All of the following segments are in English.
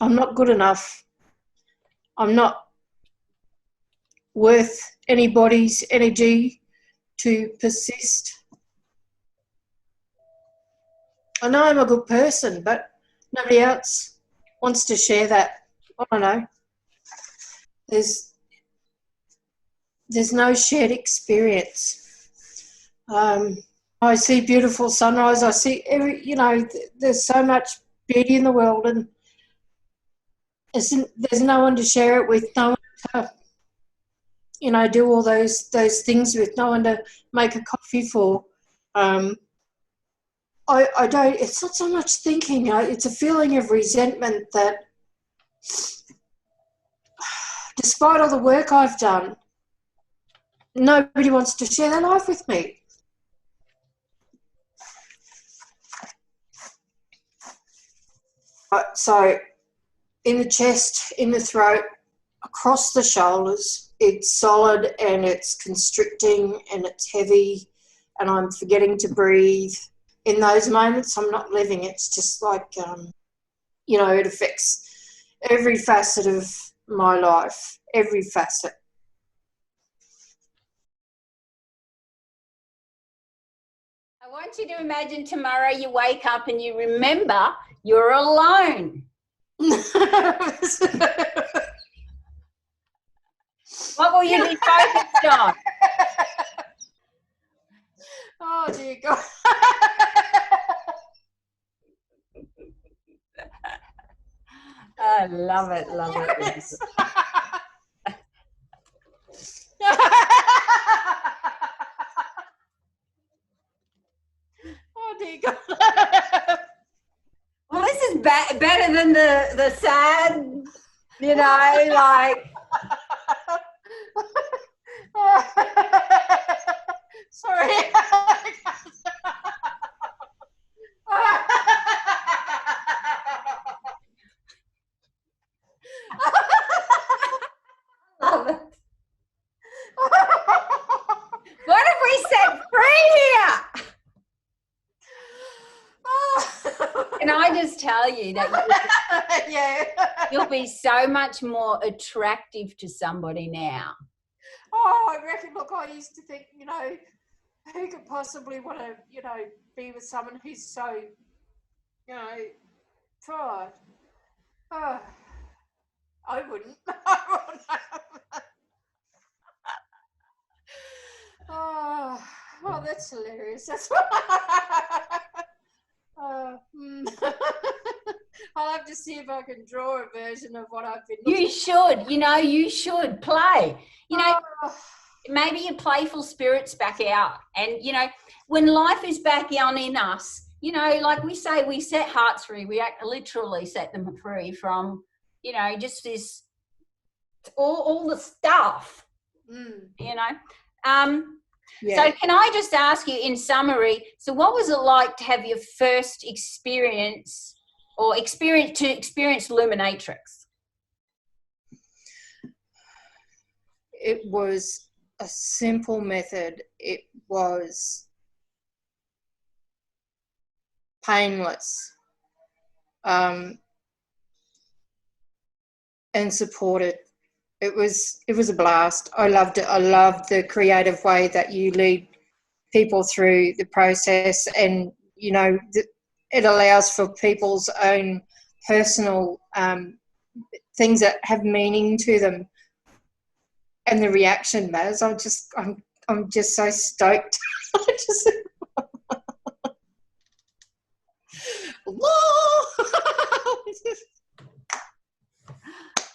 I'm not good enough. I'm not worth anybody's energy to persist. I know I'm a good person, but nobody else wants to share that. I don't know. There's no shared experience. I see beautiful sunrise. I see there's so much beauty in the world, and there's no one to share it with, no one to, do all those things with, no one to make a coffee for. I don't. It's not so much thinking. It's a feeling of resentment that, despite all the work I've done, nobody wants to share their life with me. So, in the chest, in the throat, across the shoulders, it's solid and it's constricting and it's heavy, and I'm forgetting to breathe. In those moments, I'm not living. It's just like, it affects every facet of my life, every facet. I want you to imagine tomorrow you wake up and you remember you're alone. What will you be focused on? Oh, dear God. I love it, love it. Yes. Oh, dear God. Well, this is better than the sad, like... Sorry. Love it. What have we set free here? Can I just tell you that you'll be so much more attractive to somebody now? Oh, I reckon, look, I used to think, who could possibly want to, be with someone who's so, pride. Oh, I wouldn't. Oh, that's hilarious. That's I'll have to see if I can draw a version of what I've been looking. You should, you should play. Maybe your playful spirit's back out. And, when life is back on in us, like we say, we set hearts free. We literally set them free from, just this, all the stuff, Yeah. So can I just ask you in summary, so what was it like to have your first experience Luminatrix? It was a simple method. It was painless, and supported. It was a blast. I loved it. I loved the creative way that you lead people through the process, and it allows for people's own personal things that have meaning to them. And the reaction, Maz, I'm just so stoked.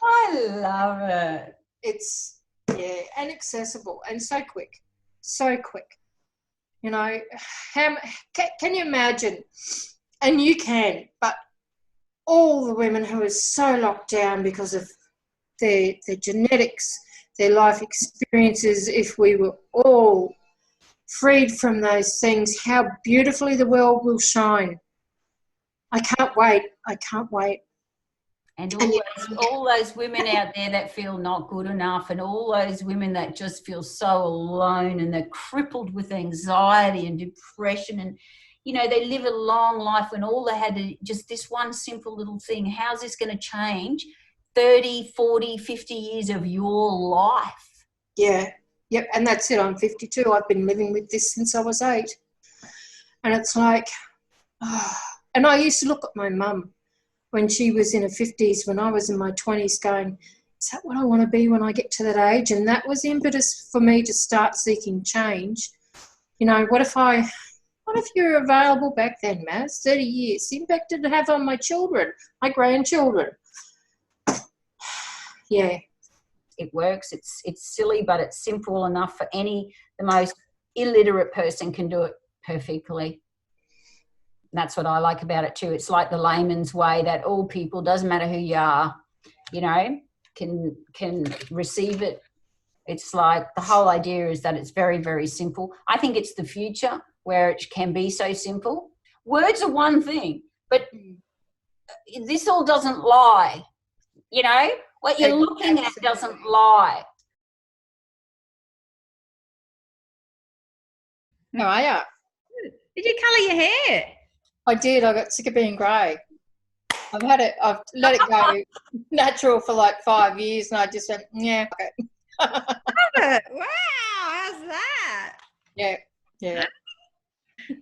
I love it. It's, and accessible and so quick. So quick. Can you imagine? And you can, but all the women who are so locked down because of their genetics, their life experiences, if we were all freed from those things, how beautifully the world will shine. I can't wait. And all those women out there that feel not good enough, and all those women that just feel so alone and they're crippled with anxiety and depression, and you know, they live a long life when all they had to, just this one simple little thing. How's this going to change 30, 40, 50 years of your life? Yeah. Yep. And that's it. I'm 52. I've been living with this since I was 8. And it's like, oh. And I used to look at my mum when she was in her 50s, when I was in my 20s, going, is that what I want to be when I get to that age? And that was the impetus for me to start seeking change. You know, what if you're available back then, Maz? 30 years. The impact did it have on my children, my grandchildren? Yeah. It works. It's silly, but it's simple enough for the most illiterate person can do it perfectly. And that's what I like about it too. It's like the layman's way that all people, doesn't matter who you are, you know, can receive it. It's like the whole idea is that it's very, very simple. I think it's the future where it can be so simple. Words are one thing, but this all doesn't lie. You know, what you're looking at doesn't lie. How are you? Did you colour your hair? I did. I got sick of being grey. I've let it go natural for like 5 years, and I just went, yeah, okay. Wow, how's that? Yeah.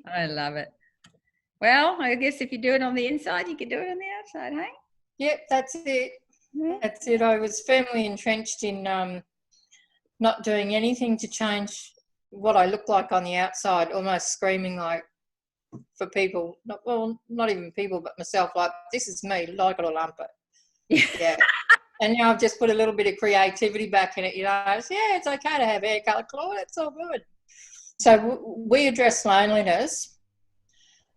I love it. Well, I guess if you do it on the inside, you can do it on the outside, hey? Yep, that's it. Yeah. That's it. I was firmly entrenched in not doing anything to change what I look like on the outside, almost screaming like for people, not even people, but myself, like, this is me, like it or lump it. Yeah. And now I've just put a little bit of creativity back in it, you know. It's okay to have hair colour, Claude, it's all good. So we addressed loneliness,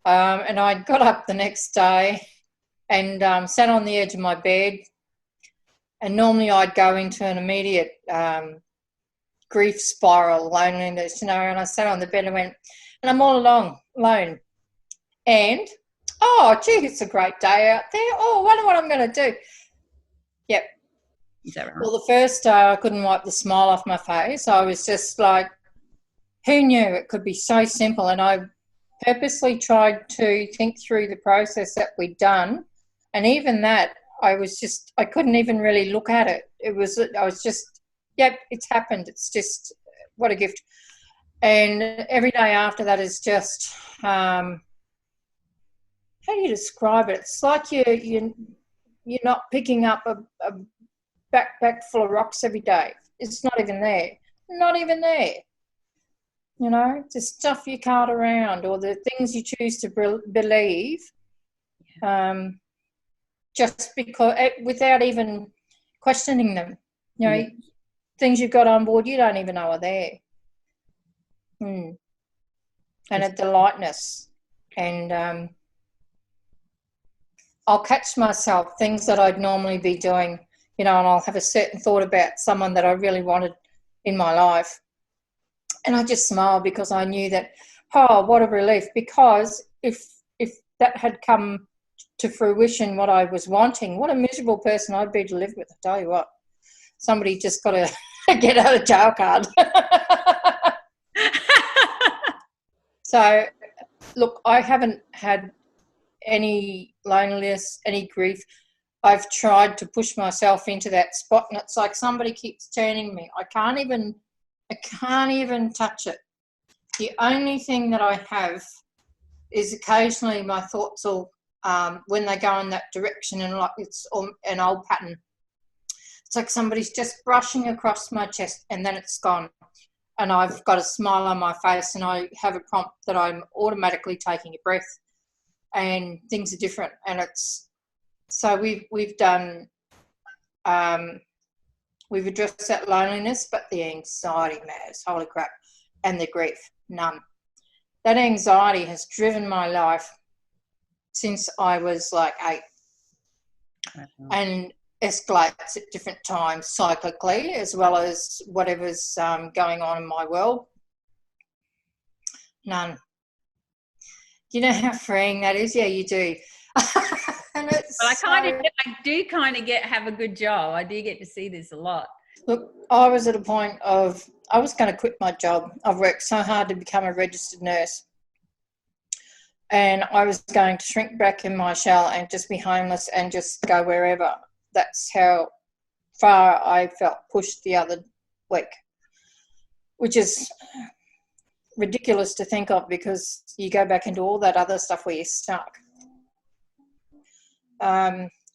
and I got up the next day and sat on the edge of my bed, and normally I'd go into an immediate grief spiral, loneliness, you know, and I sat on the bed and went, and I'm all alone. And, oh, gee, it's a great day out there. Oh, I wonder what I'm going to do. Yep. Is that right? Well, the first day I couldn't wipe the smile off my face. I was just like, who knew it could be so simple? And I purposely tried to think through the process that we'd done. And even that, I couldn't even really look at it. I was just, yep, it's happened. It's just, what a gift. And every day after that is just, how do you describe it? It's like you're not picking up a backpack full of rocks every day. It's not even there. Not even there. You know, the stuff you cart around or the things you choose to believe, just because, without even questioning them. You know, things you've got on board you don't even know are there. And the lightness. And I'll catch myself, things that I'd normally be doing, you know, and I'll have a certain thought about someone that I really wanted in my life. And I just smiled because I knew that, oh, what a relief. Because if that had come to fruition, what I was wanting, what a miserable person I'd be to live with. I tell you what, somebody just got a get out of jail card. So, look, I haven't had any loneliness, any grief. I've tried to push myself into that spot, and it's like somebody keeps turning me. I can't even touch it. The only thing that I have is occasionally my thoughts will, when they go in that direction, and like it's an old pattern. It's like somebody's just brushing across my chest and then it's gone. And I've got a smile on my face and I have a prompt that I'm automatically taking a breath and things are different. And it's, so we've done, we've addressed that loneliness, but the anxiety matters, holy crap, and the grief, none. That anxiety has driven my life since I was like 8 and escalates at different times cyclically as well as whatever's going on in my world. None. Do you know how freeing that is? Yeah, you do. And it's well, I do have a good job. I do get to see this a lot. Look, I was at a point of, I was going to quit my job. I've worked so hard to become a registered nurse. and I was going to shrink back in my shell and just be homeless and just go wherever. That's how far I felt pushed the other week, which is ridiculous to think of because you go back into all that other stuff where you're stuck.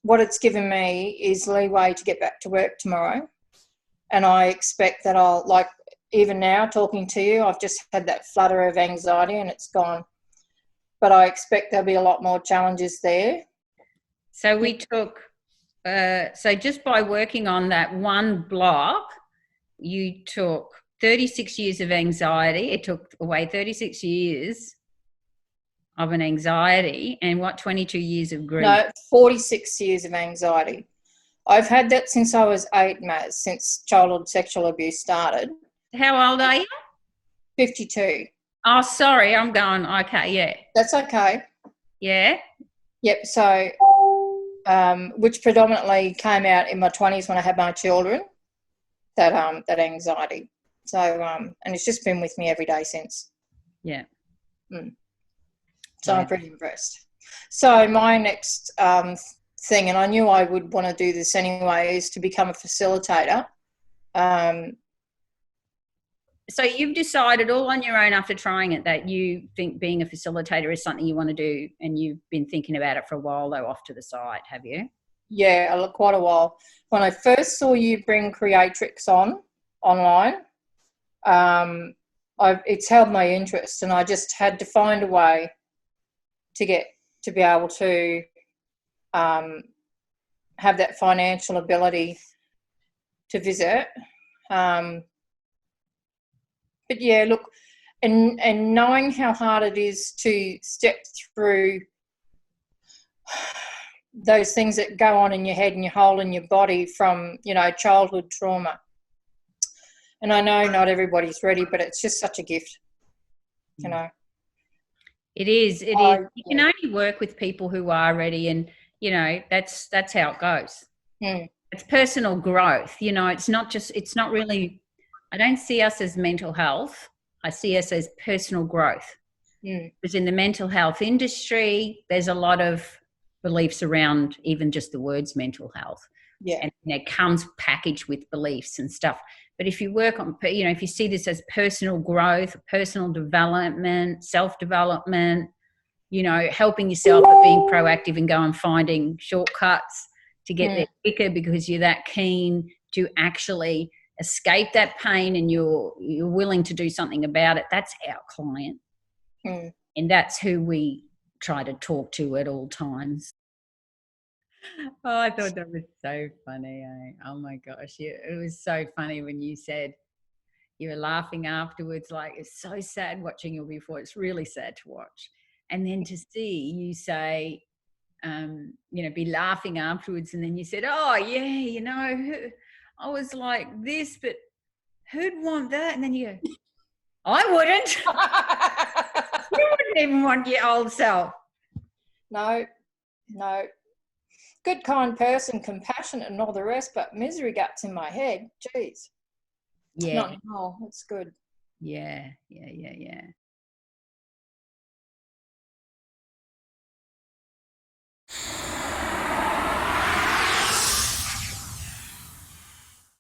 What it's given me is leeway to get back to work tomorrow, and I expect that I'll, like, even now talking to you, I've just had that flutter of anxiety and it's gone. But I expect there'll be a lot more challenges there. So we took, so just by working on that one block, you took 36 years of anxiety. It took away 36 years of an anxiety, and what, 22 years of grief? No, 46 years of anxiety. I've had that since I was 8, Maz, since childhood sexual abuse started. How old are you? 52. Oh, sorry, I'm going, okay, yeah. That's okay. Yeah? Yep, so, which predominantly came out in my 20s when I had my children, that anxiety. So, and it's just been with me every day since. Yeah. So yeah. I'm pretty impressed. So my next thing, and I knew I would want to do this anyway, is to become a facilitator. So you've decided all on your own after trying it that you think being a facilitator is something you want to do, and you've been thinking about it for a while, though, off to the side, have you? Yeah, quite a while. When I first saw you bring Creatrix online, it's held my interest, and I just had to find a way to be able to have that financial ability to visit. But yeah, look, and knowing how hard it is to step through those things that go on in your head and your whole in your body from, childhood trauma. And I know not everybody's ready, but it's just such a gift, It is. It is. You can only work with people who are ready, and that's how it goes. It's personal growth. It's not really. I don't see us as mental health. I see us as personal growth. Because in the mental health industry, there's a lot of beliefs around even just the words mental health. Yeah. And it comes packaged with beliefs and stuff. But if you work on, if you see this as personal growth, personal development, self-development, helping yourself, but being proactive and go and finding shortcuts to get there quicker because you're that keen to actually escape that pain and you're willing to do something about it, that's our client. And that's who we try to talk to at all times. Oh, I thought that was so funny. Oh my gosh. It was so funny when you said you were laughing afterwards, like it's so sad watching you before. It's really sad to watch. And then to see you say, be laughing afterwards. And then you said, oh yeah, I was like this, but who'd want that? And then you go, I wouldn't. You wouldn't even want your old self. No. Good, kind person, compassionate and all the rest, but misery guts in my head. Jeez. Yeah. Not anymore. It's good. Yeah.